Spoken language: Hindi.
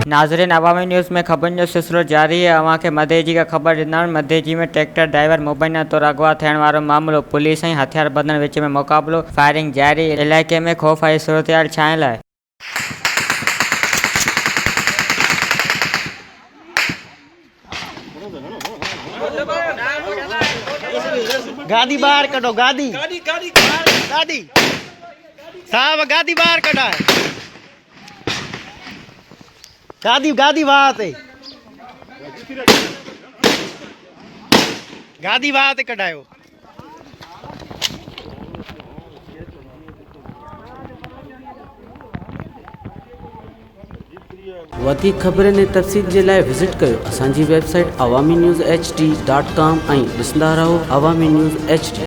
नाज़रीन, अवामी न्यूज़ में ख़बर जो सिलसिलो जारी है। अवां खे मधेजी का ख़बर ॾिनण। मधेजी में ट्रैक्टर ड्राइवर मुबैना तौर अगवा थियण वारो मामलो। पुलिस ऐं हथियारबंदनि विच में मुक़ाबिलो, फायरिंग जारी। इलाइक़े में ख़ौफ़ जी सूरतहाल छायल आहे। गाड़ी बाहर कढो। गाड़ी गाड़ी साहब, गाड़ी बाहर कढा है। गाड़ी वहां से, गाड़ी वहां से कढायो। वधिक ख़बरनि ऐं तफ़सील जे लाइ विज़िट कयो असांजी वेबसाइट awamiNewsHD.com ऐं ॾिसंदा रहो अवामी न्यूज़ HD।